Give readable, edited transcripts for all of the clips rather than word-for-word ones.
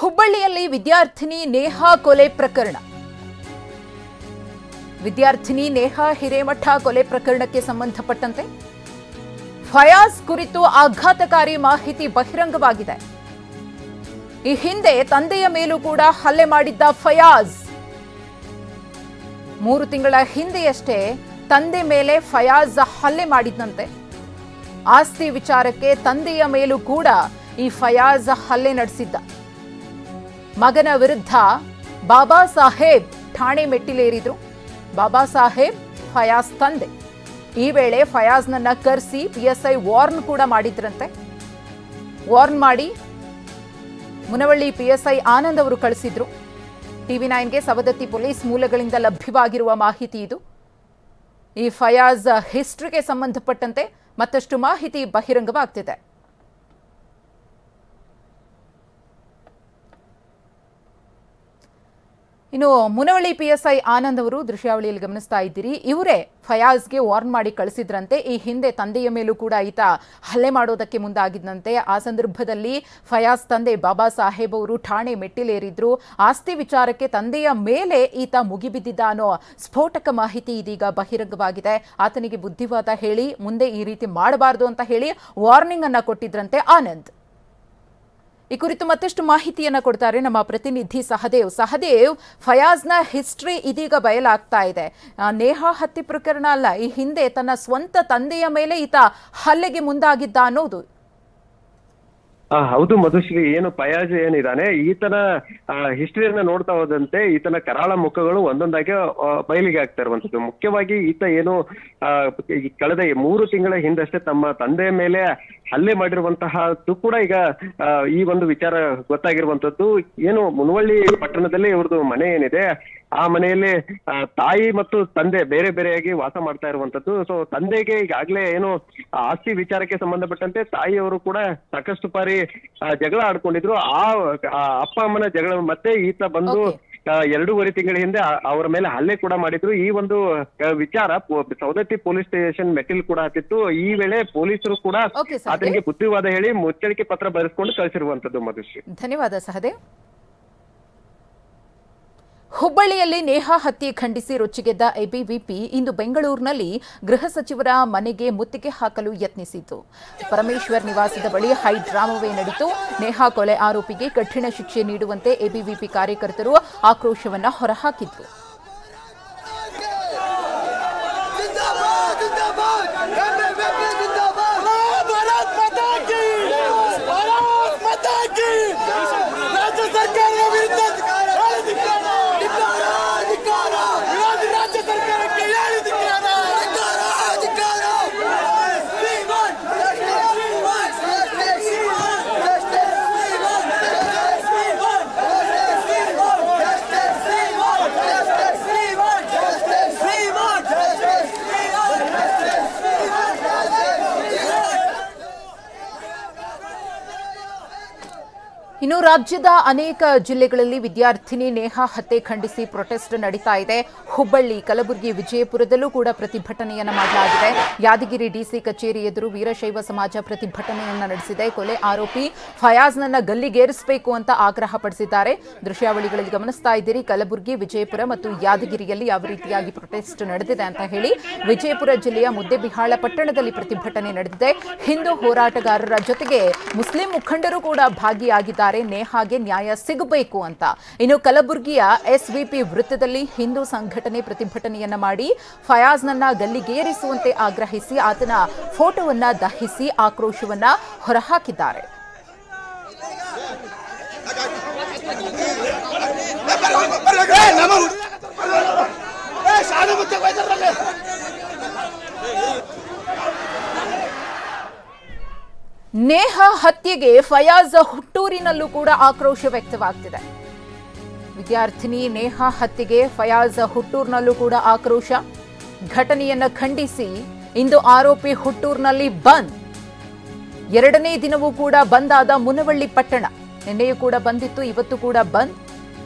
ಹುಬ್ಬಳ್ಳಿಯಲ್ಲಿ ವಿದ್ಯಾರ್ಥಿನಿ ನೇಹಾ ಕೊಲೆ ಪ್ರಕರಣ. ವಿದ್ಯಾರ್ಥಿನಿ ನೇಹಾ ಹಿರೇಮಠ ಕೊಲೆ ಪ್ರಕರಣಕ್ಕೆ ಸಂಬಂಧಪಟ್ಟಂತೆ ಫಯಾಜ್ ಕುರಿತು ಆಘಾತಕಾರಿ ಮಾಹಿತಿ ಬಹಿರಂಗವಾಗಿದೆ. ಈ ಹಿಂದೆ ತಂದೆಯ ಮೇಲೂ ಕೂಡ ಹಲ್ಲೆ ಮಾಡಿದ್ದ ಫಯಾಜ್ 3 ತಿಂಗಳ ಹಿಂದೆಯಷ್ಟೇ ತಂದೆ ಮೇಲೆ ಫಯಾಜ್ ಹಲ್ಲೆ ಮಾಡಿದ್ದಂತೆ. ಆಸ್ತಿ ವಿಚಾರಕ್ಕೆ ತಂದೆಯ ಮೇಲೂ ಕೂಡ ಈ ಫಯಾಜ್ ಹಲ್ಲೆ ನಡೆಸಿದ್ದ. ಮಗನ ವಿರುದ್ಧ ಬಾಬಾ ಸಾಹೇಬ್ ಠಾಣೆ ಮೆಟ್ಟಿಲೇರಿದ್ರು. ಬಾಬಾ ಸಾಹೇಬ್ ಫಯಾಜ್ ತಂದೆ. ಈ ವೇಳೆ ಫಯಾಜ್ನನ್ನ ಕರೆಸಿ ಪಿಎಸ್ಐ ವಾರ್ನ್ ಕೂಡ ಮಾಡಿದ್ರಂತೆ. ವಾರ್ನ್ ಮಾಡಿ ಮುನವಳ್ಳಿ ಪಿಎಸ್ಐ ಆನಂದ್ ಅವರು ಕಳಿಸಿದ್ರು. TV9ಗೆ ಸವದತ್ತಿ ಪೊಲೀಸ್ ಮೂಲಗಳಿಂದ ಲಭ್ಯವಾಗಿರುವ ಮಾಹಿತಿ ಇದು. ಈ ಫಯಾಜ್ ಹಿಸ್ಟ್ರಿಗೆ ಸಂಬಂಧಪಟ್ಟಂತೆ ಮತ್ತಷ್ಟು ಮಾಹಿತಿ ಬಹಿರಂಗವಾಗ್ತಿದೆ. ಇನ್ನು ಮುನವಳ್ಳಿ ಪಿಎಸ್ಐ ಆನಂದ್ ಅವರು ದೃಶ್ಯಾವಳಿಯಲ್ಲಿ ಗಮನಿಸ್ತಾ ಇದ್ದೀರಿ. ಇವರೇ ಫಯಾಜ್ಗೆ ವಾರ್ನ್ ಮಾಡಿ ಕಳಿಸಿದ್ರಂತೆ. ಈ ಹಿಂದೆ ತಂದೆಯ ಮೇಲೂ ಕೂಡ ಈತ ಹಲ್ಲೆ ಮಾಡೋದಕ್ಕೆ ಮುಂದಾಗಿದ್ದಂತೆ. ಆ ಸಂದರ್ಭದಲ್ಲಿ ಫಯಾಜ್ ತಂದೆ ಬಾಬಾ ಸಾಹೇಬ್ ಅವರು ಠಾಣೆ ಮೆಟ್ಟಿಲೇರಿದ್ರು. ಆಸ್ತಿ ವಿಚಾರಕ್ಕೆ ತಂದೆಯ ಮೇಲೆ ಈತ ಮುಗಿಬಿದ್ದಿದ್ದ ಅನ್ನೋ ಸ್ಫೋಟಕ ಮಾಹಿತಿ ಇದೀಗ ಬಹಿರಂಗವಾಗಿದೆ. ಆತನಿಗೆ ಬುದ್ಧಿವಾದ ಹೇಳಿ ಮುಂದೆ ಈ ರೀತಿ ಮಾಡಬಾರದು ಅಂತ ಹೇಳಿ ವಾರ್ನಿಂಗ್ ಅನ್ನ ಕೊಟ್ಟಿದ್ರಂತೆ ಆನಂದ್. ಈ ಕುರಿತು ಮತ್ತಷ್ಟು ಮಾಹಿತಿಯನ್ನ ಕೊಡ್ತಾರೆ ನಮ್ಮ ಪ್ರತಿನಿಧಿ ಸಹದೇವ್. ಫಯಾಜ್ನ ಹಿಸ್ಟ್ರಿ ಇದೀಗ ಬಯಲಾಗ್ತಾ ಇದೆ. ನೇಹಾ ಹತ್ಯೆ ಪ್ರಕರಣ ಅಲ್ಲ, ಈ ಹಿಂದೆ ತನ್ನ ಸ್ವಂತ ತಂದೆಯ ಮೇಲೆ ಈತ ಹಲ್ಲೆಗೆ ಮುಂದಾಗಿದ್ದ ಅನ್ನೋದು. ಹೌದು ಮಧುಶ್ರೀ, ಏನು ಫಯಾಜ್ ಏನಿದ್ದಾನೆ ಈತನ ಹಿಸ್ಟ್ರಿಯನ್ನ ನೋಡ್ತಾ ಹೋದಂತೆ ಈತನ ಕರಾಳ ಮುಖಗಳು ಒಂದೊಂದಾಗಿ ಬಯಲಿಗೆ ಆಗ್ತಾ ಇರುವಂತದ್ದು. ಮುಖ್ಯವಾಗಿ ಈತ ಏನು ಕಳೆದ 3 ತಿಂಗಳ ಹಿಂದಷ್ಟೇ ತಮ್ಮ ತಂದೆಯ ಮೇಲೆ ಹಲ್ಲೆ ಮಾಡಿರುವಂತಹದ್ದು ಕೂಡ ಈಗ ಈ ಒಂದು ವಿಚಾರ ಗೊತ್ತಾಗಿರುವಂತದ್ದು. ಏನು ಮುನವಳ್ಳಿ ಪಟ್ಟಣದಲ್ಲಿ ಇವ್ರದ್ದು ಮನೆ ಏನಿದೆ ಆ ಮನೆಯಲ್ಲಿ ತಾಯಿ ಮತ್ತು ತಂದೆ ಬೇರೆ ಬೇರೆಯಾಗಿ ವಾಸ ಮಾಡ್ತಾ ಇರುವಂತದ್ದು. ಸೊ ತಂದೆಗೆ ಈಗಾಗ್ಲೇ ಏನು ಆಸ್ತಿ ವಿಚಾರಕ್ಕೆ ಸಂಬಂಧಪಟ್ಟಂತೆ ತಾಯಿಯವರು ಕೂಡ ಸಾಕಷ್ಟು ಬಾರಿ ಜಗಳ ಆಡ್ಕೊಂಡಿದ್ರು. ಆ ಅಪ್ಪ ಅಮ್ಮನ ಜಗಳ ಮತ್ತೆ ಈತ ಬಂದು 2.5 ತಿಂಗಳ ಹಿಂದೆ ಅವರ ಮೇಲೆ ಹಲ್ಲೆ ಕೂಡ ಮಾಡಿದ್ರು. ಈ ಒಂದು ವಿಚಾರ ಸವದತ್ತಿ ಪೊಲೀಸ್ ಸ್ಟೇಷನ್ ಮೆಟ್ಟಿಲು ಕೂಡ ಹತ್ತಿತ್ತು. ಈ ವೇಳೆ ಪೊಲೀಸರು ಕೂಡ ಆತನಿಗೆ ಬುದ್ಧಿವಾದ ಹೇಳಿ ಮುಚ್ಚಳಿಕೆ ಪತ್ರ ಬರೆಸ್ಕೊಂಡು ಕಳಿಸಿರುವಂತದ್ದು. ಮಧುಶ್ರೀ, ಧನ್ಯವಾದ ಸಹದೇವ್. ಹುಬ್ಬಳ್ಳಿಯಲ್ಲಿ ನೇಹಾ ಹತ್ಯೆ ಖಂಡಿಸಿ ರೊಚ್ಚಿಗೆದ್ದ ಎಬಿವಿಪಿ ಇಂದು ಬೆಂಗಳೂರಿನಲ್ಲಿ ಗೃಹ ಸಚಿವರ ಮನೆಗೆ ಮುತ್ತಿಗೆ ಹಾಕಲು ಯತ್ನಿಸಿತು. ಪರಮೇಶ್ವರ್ ನಿವಾಸದ ಬಳಿ ಹೈ ಡ್ರಾಮವೇ ನಡೆಯಿತು. ನೇಹಾ ಕೊಲೆ ಆರೋಪಿಗೆ ಕಠಿಣ ಶಿಕ್ಷೆ ನೀಡುವಂತೆ ಎಬಿವಿಪಿ ಕಾರ್ಯಕರ್ತರು ಆಕ್ರೋಶವನ್ನ ಹೊರಹಾಕಿದ್ರು. ಇನ್ನು ರಾಜ್ಯದ ಅನೇಕ ಜಿಲ್ಲೆಗಳಲ್ಲಿ ವಿದ್ಯಾರ್ಥಿನಿ ನೇಹಾ ಹತ್ಯೆ ಖಂಡಿಸಿ ಪ್ರೊಟೆಸ್ಟ್ ನಡೀತಾ ಇದೆ. ಹುಬ್ಬಳ್ಳಿ, ಕಲಬುರಗಿ, ವಿಜಯಪುರದಲ್ಲೂ ಕೂಡ ಪ್ರತಿಭಟನೆಯನ್ನ ಮಾಡಲಾಗಿದೆ. ಯಾದಗಿರಿ ಡಿಸಿ ಕಚೇರಿ ಎದುರು ವೀರಶೈವ ಸಮಾಜ ಪ್ರತಿಭಟನೆಯನ್ನ ನಡೆಸಿದೆ. ಕೊಲೆ ಆರೋಪಿ ಫಯಾಜ್ನನ್ನ ಗಲ್ಲಿಗೇರಿಸಬೇಕು ಅಂತ ಆಗ್ರಹ ಪಡಿಸಿದ್ದಾರೆ. ದೃಶ್ಯಾವಳಿಗಳಲ್ಲಿ ಗಮನಿಸ್ತಾ ಇದ್ದೀರಿ. ಕಲಬುರಗಿ, ವಿಜಯಪುರ ಮತ್ತು ಯಾದಗಿರಿಯಲ್ಲಿ ಯಾವ ರೀತಿಯಾಗಿ ಪ್ರೊಟೆಸ್ಟ್ ನಡೆದಿದೆ ಅಂತ ಹೇಳಿ. ವಿಜಯಪುರ ಜಿಲ್ಲೆಯ ಮುದ್ದೇಬಿಹಾಳ ಪಟ್ಟಣದಲ್ಲಿ ಪ್ರತಿಭಟನೆ ನಡೆದಿದೆ. ಹಿಂದೂ ಹೋರಾಟಗಾರರ ಜೊತೆಗೆ ಮುಸ್ಲಿಂ ಮುಖಂಡರು ಕೂಡ ಭಾಗಿಯಾಗಿದ್ದಾರೆ. ನೇಹಾಗೆ ನ್ಯಾಯ ಸಿಗಬೇಕು ಅಂತ. ಇನ್ನು ಕಲಬುರಗಿಯ ಎಸ್ವಿಪಿ ವೃತ್ತದಲ್ಲಿ ಹಿಂದೂ ಸಂಘಟನೆ ಪ್ರತಿಭಟನೆಯನ್ನ ಮಾಡಿ ಫಯಾಜ್ನನ್ನ ಗಲ್ಲಿಗೇರಿಸುವಂತೆ ಆಗ್ರಹಿಸಿ ಆತನ ಫೋಟೋವನ್ನ ದಹಿಸಿ ಆಕ್ರೋಶವನ್ನ ಹೊರಹಾಕಿದ್ದಾರೆ. ನೇಹಾ ಹತ್ಯೆಗೆ ಫಯಾಜ್ ಹುಟ್ಟೂರಿನಲ್ಲೂ ಕೂಡ ಆಕ್ರೋಶ ವ್ಯಕ್ತವಾಗ್ತಿದೆ. ವಿದ್ಯಾರ್ಥಿನಿ ನೇಹಾ ಹತ್ಯೆಗೆ ಫಯಾಜ್ ಹುಟ್ಟೂರಿನಲ್ಲೂ ಕೂಡ ಆಕ್ರೋಶ. ಘಟನೆಯನ್ನ ಖಂಡಿಸಿ ಇಂದು ಆರೋಪಿ ಹುಟ್ಟೂರಿನಲ್ಲಿ ಬಂದ್. 2ನೇ ದಿನವೂ ಕೂಡ ಬಂದ್ ಆದ ಮುನವಳ್ಳಿ ಪಟ್ಟಣ. ನಿನ್ನೆಯೂ ಕೂಡ ಬಂದಿತ್ತು, ಇವತ್ತು ಕೂಡ ಬಂದ್.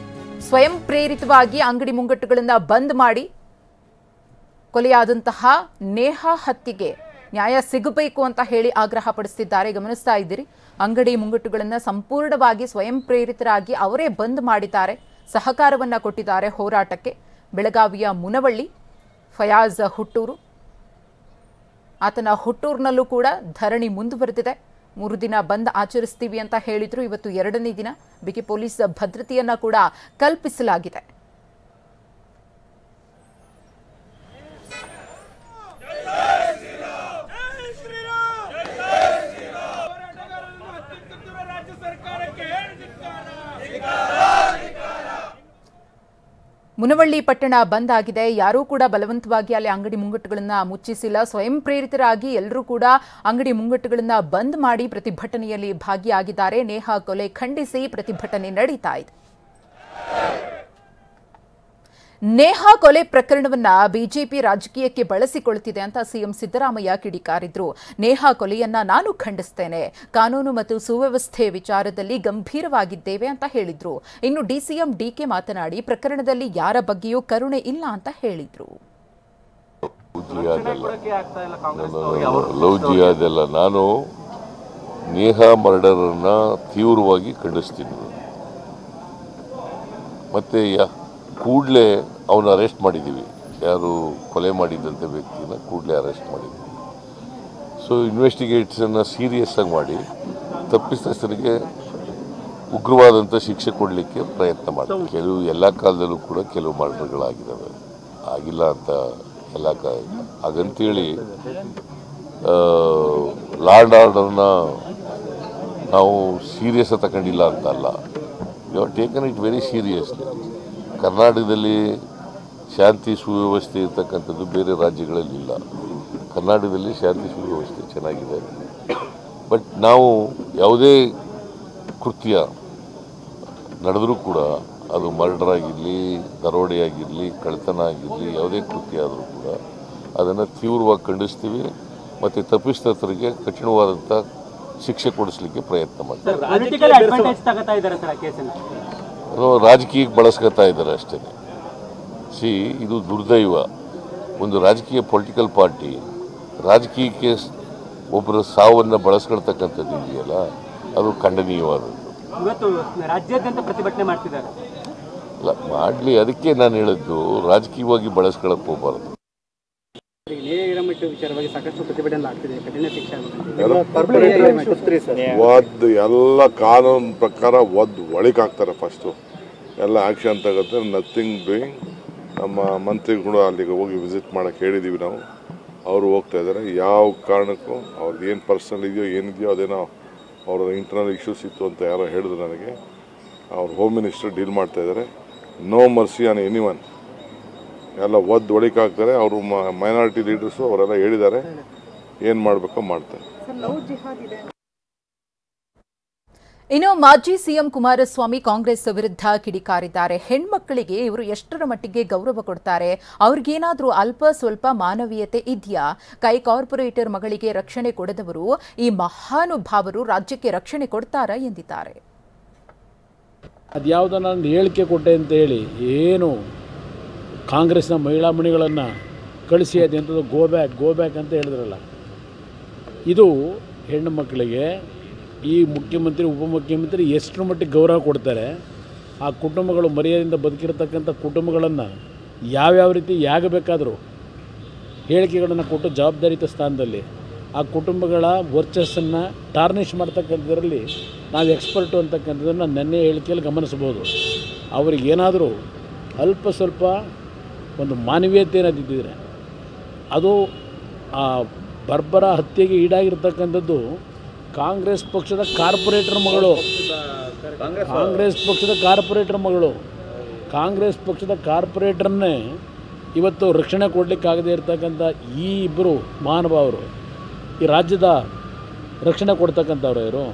ಸ್ವಯಂ ಪ್ರೇರಿತವಾಗಿ ಅಂಗಡಿ ಮುಂಗಟ್ಟುಗಳನ್ನು ಬಂದ್ ಮಾಡಿ ಕೊಲೆಯಾದಂತಹ ನೇಹಾ ಹತ್ಯೆಗೆ ನ್ಯಾಯ ಸಿಗಬೇಕು ಅಂತ ಹೇಳಿ ಆಗ್ರಹ ಪಡಿಸುತ್ತಿದ್ದಾರೆ. ಗಮನಿಸ್ತಾ ಇದ್ದೀರಿ, ಅಂಗಡಿ ಮುಂಗಟ್ಟುಗಳನ್ನು ಸಂಪೂರ್ಣವಾಗಿ ಸ್ವಯಂ ಪ್ರೇರಿತರಾಗಿ ಅವರೇ ಬಂದ್ ಮಾಡಿದ್ದಾರೆ, ಸಹಕಾರವನ್ನ ಕೊಟ್ಟಿದ್ದಾರೆ ಹೋರಾಟಕ್ಕೆ. ಬೆಳಗಾವಿಯ ಮುನವಳ್ಳಿ ಫಯಾಜ್ ಹುಟ್ಟೂರು, ಆತನ ಹುಟ್ಟೂರಿನಲ್ಲೂ ಕೂಡ ಧರಣಿ ಮುಂದುವರೆದಿದೆ. 3 ದಿನ ಬಂದ್ ಆಚರಿಸ್ತೀವಿ ಅಂತ ಹೇಳಿದ್ರು. ಇವತ್ತು 2ನೇ ದಿನ ಬಿಗಿ ಪೊಲೀಸ್ ಭದ್ರತೆಯನ್ನ ಕೂಡ ಕಲ್ಪಿಸಲಾಗಿದೆ. ಮುನವಳ್ಳಿ ಪಟ್ಟಣ ಬಂದ್ ಆಗಿದೆ. ಯಾರೂ ಕೂಡ ಬಲವಂತವಾಗಿ ಅಲ್ಲಿ ಅಂಗಡಿ ಮುಂಗಟ್ಟುಗಳನ್ನ ಮುಚ್ಚಿಸಿಲ್ಲ. ಸ್ವಯಂ ಪ್ರೇರಿತರಾಗಿ ಎಲ್ಲರೂ ಕೂಡ ಅಂಗಡಿ ಮುಂಗಟ್ಟುಗಳನ್ನ ಬಂದ್ ಮಾಡಿ ಪ್ರತಿಭಟನೆಯಲ್ಲಿ ಭಾಗಿಯಾಗಿದ್ದಾರೆ. ನೇಹಾ ಕೊಲೆ ಖಂಡಿಸಿ ಪ್ರತಿಭಟನೆ ನಡೀತಾ ಇದೆ. ನೇಹಾ ಕೊಲೆ ಪ್ರಕರಣವನ್ನ ಬಿಜೆಪಿ ರಾಜಕೀಯಕ್ಕೆ ಬಳಸಿಕೊಳ್ಳುತ್ತಿದೆ ಅಂತ ಸಿಎಂ ಸಿದ್ದರಾಮಯ್ಯ ಕಿಡಿಕಾರಿದ್ರು. ನೇಹಾ ಕೊಲೆಯನ್ನ ನಾನು ಖಂಡಿಸ್ತೇನೆ, ಕಾನೂನು ಮತ್ತು ಸುವ್ಯವಸ್ಥೆ ವಿಚಾರದಲ್ಲಿ ಗಂಭೀರವಾಗಿದ್ದೇವೆ ಅಂತ ಹೇಳಿದ್ರು. ಇನ್ನು ಡಿಸಿಎಂ ಡಿಕೆ ಮಾತನಾಡಿ ಪ್ರಕರಣದಲ್ಲಿ ಯಾರ ಬಗ್ಗೆಯೂ ಕರುಣೆ ಇಲ್ಲ ಅಂತ ಹೇಳಿದ್ರು. ಲವ್ ಜಿಹಾದ್ ನಾನು ನೇಹಾ ಮರ್ಡರನ್ನ ತೀವ್ರವಾಗಿ ಖಂಡಿಸ್ತೀನಿ. ಮತ್ತೆ ಕೂಡಲೇ ಅವನು ಅರೆಸ್ಟ್ ಮಾಡಿದ್ದೀವಿ. ಯಾರು ಕೊಲೆ ಮಾಡಿದ್ದಂಥ ವ್ಯಕ್ತಿನ ಕೂಡಲೇ ಅರೆಸ್ಟ್ ಮಾಡಿದ್ದೀವಿ. ಸೊ ಇನ್ವೆಸ್ಟಿಗೇಟ್ಸನ್ನು ಸೀರಿಯಸ್ ಆಗಿ ಮಾಡಿ ತಪ್ಪಿತಸ್ಥರಿಗೆ ಉಗ್ರವಾದಂಥ ಶಿಕ್ಷೆ ಕೊಡಲಿಕ್ಕೆ ಪ್ರಯತ್ನ ಮಾಡ್ತೀವಿ. ಎಲ್ಲ ಕಾಲದಲ್ಲೂ ಕೂಡ ಕೆಲವು ಮರ್ಡರ್ಗಳಾಗಿದ್ದಾವೆ, ಆಗಿಲ್ಲ ಅಂತ ಎಲ್ಲ ಹಾಗಂತೇಳಿ ಲಾ ಆ್ಯಂಡ್ ಆರ್ಡರ್ನ ನಾವು ಸೀರಿಯಸ್ ತಗೊಂಡಿಲ್ಲ ಅಂತಲ್ಲ. You have taken it very seriously. ಕರ್ನಾಟಕದಲ್ಲಿ ಶಾಂತಿ ಸುವ್ಯವಸ್ಥೆ ಇರ್ತಕ್ಕಂಥದ್ದು ಬೇರೆ ರಾಜ್ಯಗಳಲ್ಲಿ ಇಲ್ಲ. ಕರ್ನಾಟಕದಲ್ಲಿ ಶಾಂತಿ ಸುವ್ಯವಸ್ಥೆ ಚೆನ್ನಾಗಿದೆ. ಬಟ್ ನಾವು ಯಾವುದೇ ಕೃತ್ಯ ನಡೆದರೂ ಕೂಡ ಅದು ಮರ್ಡರ್ ಆಗಿರಲಿ, ದರೋಡೆ ಆಗಿರಲಿ, ಕಳ್ಳತನ ಆಗಿರಲಿ, ಯಾವುದೇ ಕೃತ್ಯ ಆದರೂ ಕೂಡ ಅದನ್ನು ತೀವ್ರವಾಗಿ ಖಂಡಿಸ್ತೀವಿ ಮತ್ತು ತಪ್ಪಿತಸ್ಥರಿಗೆ ಕಠಿಣವಾದಂಥ ಶಿಕ್ಷೆ ಕೊಡಿಸಲಿಕ್ಕೆ ಪ್ರಯತ್ನ ಮಾಡ್ತೀವಿ. ರಾಜಕೀಯಕ್ಕೆ ಬಳಸ್ಕೊತಾ ಇದ್ದಾರೆ ಅಷ್ಟೇ. ಇದು ದುರ್ದೈವ. ಒಂದು ರಾಜಕೀಯ ಪೊಲಿಟಿಕಲ್ ಪಾರ್ಟಿ ರಾಜಕೀಯಕ್ಕೆ ಒಬ್ಬರ ಸಾವನ್ನು ಬಳಸ್ಕೊಳ್ತಕ್ಕಂಥದ್ದು ಇದೆಯಲ್ಲ, ಅದು ಖಂಡನೀಯವಾದದ್ದು. ಇವತ್ತು ರಾಜ್ಯಾದ್ಯಂತ ಪ್ರತಿಭಟನೆ ಮಾಡ್ತಿದ್ದಾರೆ. ಅಲ್ಲ, ಮಾಡಲಿ. ಅದಕ್ಕೆ ನಾನು ಹೇಳಿದ್ದು ರಾಜಕೀಯವಾಗಿ ಬಳಸ್ಕೊಳಕ್ಕೆ ಹೋಗಬಾರ್ದು. ವಿಚಾರವಾಗಿ ಸಾಕಷ್ಟು ಪ್ರತಿಭಟನೆ ಆಗ್ತಿದೆ, ಕಠಿಣ ಶಿಕ್ಷೆ ಎಲ್ಲ ಕಾನೂನು ಪ್ರಕಾರ ಒಳಗಾಗ್ತಾರೆ. ಫಸ್ಟು ಎಲ್ಲ ಆ್ಯಕ್ಷನ್ ತಗೋತಾರೆ. Nothing doing. ನಮ್ಮ ಮಂತ್ರಿಗಳು ಅಲ್ಲಿಗೆ ಹೋಗಿ ವಿಸಿಟ್ ಮಾಡೋಕ್ಕೆ ಹೇಳಿದ್ದೀವಿ ನಾವು. ಅವರು ಹೋಗ್ತಾ ಇದ್ದಾರೆ. ಯಾವ ಕಾರಣಕ್ಕೂ ಅವ್ರದ್ದು ಏನು ಪರ್ಸನಲ್ ಇದೆಯೋ ಏನಿದೆಯೋ ಅದೇನೋ ಅವ್ರ ಇಂಟರ್ನಲ್ ಇಶ್ಯೂಸ್ ಇತ್ತು ಅಂತ ಯಾರೋ ಹೇಳಿದ್ರು ನನಗೆ. ಅವ್ರ ಹೋಮ್ ಮಿನಿಸ್ಟರ್ ಡೀಲ್ ಮಾಡ್ತಾ ಇದ್ದಾರೆ. No mercy on anyone. ಎಲ್ಲ ಒಳಗಾಗ್ತಾರೆ. ಅವರು ಮೈನಾರಿಟಿ ಲೀಡರ್ಸು ಅವರೆಲ್ಲ ಹೇಳಿದ್ದಾರೆ, ಏನು ಮಾಡಬೇಕೋ ಮಾಡ್ತಾರೆ. ಇನ್ನು ಮಾಜಿ ಸಿಎಂ ಕುಮಾರಸ್ವಾಮಿ ಕಾಂಗ್ರೆಸ್ ವಿರುದ್ಧ ಕಿಡಿಕಾರಿದ್ದಾರೆ. ಹೆಣ್ಮಕ್ಕಳಿಗೆ ಇವರು ಎಷ್ಟರ ಮಟ್ಟಿಗೆ ಗೌರವ ಕೊಡ್ತಾರೆ? ಅವ್ರಿಗೇನಾದ್ರೂ ಅಲ್ಪ ಸ್ವಲ್ಪ ಮಾನವೀಯತೆ ಇದೆಯಾ? ಕೈ ಕಾರ್ಪೊರೇಟರ್ ಮಗಳಿಗೆ ರಕ್ಷಣೆ ಕೊಡದವರು ಈ ಮಹಾನುಭಾವರು ರಾಜ್ಯಕ್ಕೆ ರಕ್ಷಣೆ ಕೊಡ್ತಾರಾ ಎಂದಿದ್ದಾರೆ. ಅದ್ಯಾವುದೋ ನಾನು ಹೇಳಿಕೆ ಕೊಟ್ಟೆ ಅಂತ ಹೇಳಿ ಏನು ಕಾಂಗ್ರೆಸ್ನ ಮಹಿಳಾ ಮಣಿಗಳನ್ನು ಕಳಿಸಿ ಅದೆಂಥದ್ದು ಗೋ ಬ್ಯಾಕ್ ಅಂತ ಹೇಳಿದ್ರಲ್ಲ, ಇದು ಹೆಣ್ಣು ಮಕ್ಕಳಿಗೆ ಈ ಮುಖ್ಯಮಂತ್ರಿ ಉಪಮುಖ್ಯಮಂತ್ರಿ ಎಷ್ಟರ ಮಟ್ಟಿಗೆ ಗೌರವ ಕೊಡ್ತಾರೆ. ಆ ಕುಟುಂಬಗಳು ಮರ್ಯಾದೆಯಿಂದ ಬದುಕಿರತಕ್ಕಂಥ ಕುಟುಂಬಗಳನ್ನು ಯಾವ್ಯಾವ ರೀತಿ ಬೇಕಾದರೂ ಹೇಳಿಕೆಗಳನ್ನು ಕೊಟ್ಟು ಜವಾಬ್ದಾರಿತ ಸ್ಥಾನದಲ್ಲಿ ಆ ಕುಟುಂಬಗಳ ವರ್ಚಸ್ಸನ್ನು ಟಾರ್ನಿಷ್ ಮಾಡ್ತಕ್ಕಂಥದ್ರಲ್ಲಿ ನಾವು ಎಕ್ಸ್ಪರ್ಟು ಅಂತಕ್ಕಂಥದ್ದನ್ನು ನೆನ್ನೆ ಹೇಳಿಕೆಯಲ್ಲಿ ಗಮನಿಸ್ಬೋದು. ಅವರಿಗೇನಾದರೂ ಅಲ್ಪ ಸ್ವಲ್ಪ ಒಂದು ಮಾನವೀಯತೆ ಏನಾದಿದ್ದರೆ ಅದು ಆ ಬರ್ಬರ ಹತ್ಯೆಗೆ ಈಡಾಗಿರ್ತಕ್ಕಂಥದ್ದು ಕಾಂಗ್ರೆಸ್ ಪಕ್ಷದ ಕಾರ್ಪೊರೇಟರ್ ಮಗಳು. ಕಾಂಗ್ರೆಸ್ ಪಕ್ಷದ ಕಾರ್ಪೊರೇಟರ್ನೇ ಇವತ್ತು ರಕ್ಷಣೆ ಕೊಡಲಿಕ್ಕಾಗದೇ ಇರತಕ್ಕಂಥ ಈ ಇಬ್ಬರು ಮಹಾನುಭಾವರು ಈ ರಾಜ್ಯದ ರಕ್ಷಣೆ ಕೊಡ್ತಕ್ಕಂಥವ್ರು ಇವರು.